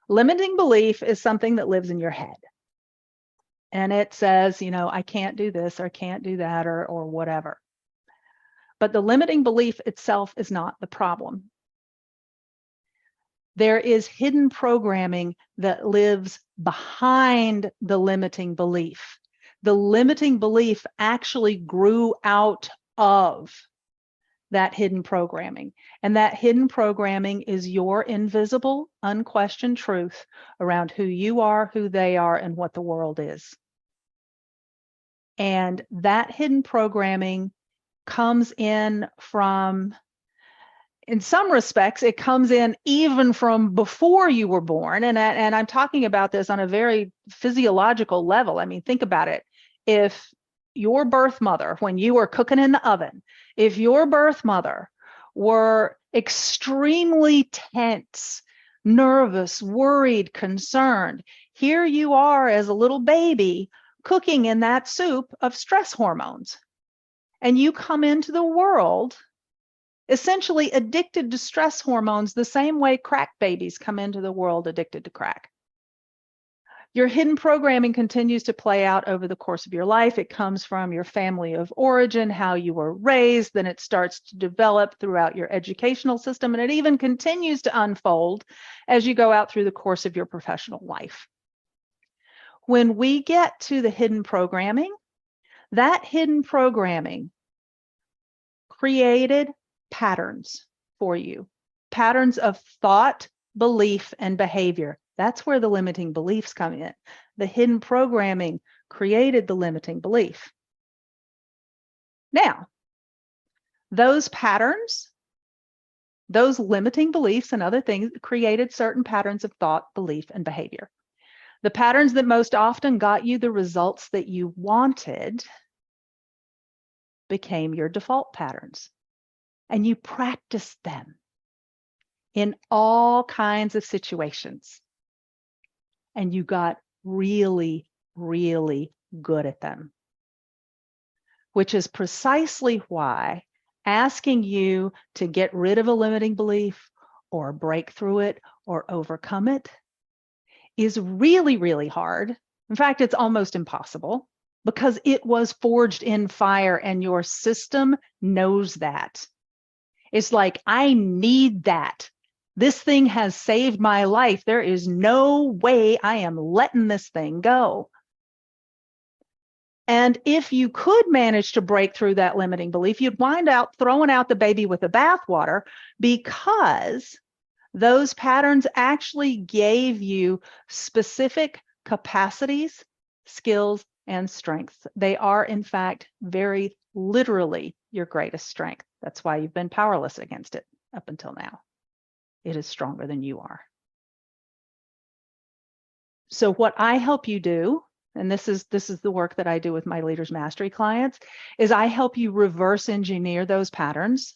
Limiting belief is something that lives in your head. And it says, I can't do this or can't do that or whatever. But the limiting belief itself is not the problem. There is hidden programming that lives behind the limiting belief. The limiting belief actually grew out of that hidden programming. And that hidden programming is your invisible, unquestioned truth around who you are, who they are, and what the world is. And that hidden programming comes in from, in some respects, it comes in even from before you were born. And I'm talking about this on a very physiological level. I mean, think about it. If your birth mother, when you were cooking in the oven, if your birth mother were extremely tense, nervous, worried, concerned, here you are as a little baby cooking in that soup of stress hormones. And you come into the world essentially addicted to stress hormones the same way crack babies come into the world addicted to crack. Your hidden programming continues to play out over the course of your life. It comes from your family of origin, how you were raised, then it starts to develop throughout your educational system, and it even continues to unfold as you go out through the course of your professional life. When we get to the hidden programming, that hidden programming created patterns for you, patterns of thought, belief, and behavior. That's where the limiting beliefs come in. The hidden programming created the limiting belief. Now, those patterns, those limiting beliefs and other things created certain patterns of thought, belief, and behavior. The patterns that most often got you the results that you wanted became your default patterns. And you practiced them in all kinds of situations. And you got really, really good at them, which is precisely why asking you to get rid of a limiting belief or break through it or overcome it is really, really hard. In fact, it's almost impossible because it was forged in fire and your system knows that. It's like, I need that. This thing has saved my life. There is no way I am letting this thing go. And if you could manage to break through that limiting belief, you'd wind up throwing out the baby with the bathwater, because those patterns actually gave you specific capacities, skills, and strengths. They are, in fact, very literally your greatest strength. That's why you've been powerless against it up until now. It is stronger than you are. So what I help you do, and this is the work that I do with my Leaders Mastery clients, is I help you reverse engineer those patterns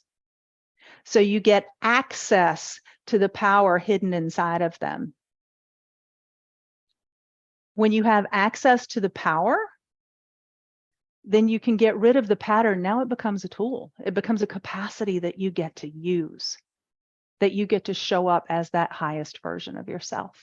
so you get access to the power hidden inside of them. When you have access to the power, then you can get rid of the pattern. Now it becomes a tool. It becomes a capacity that you get to use, that you get to show up as that highest version of yourself.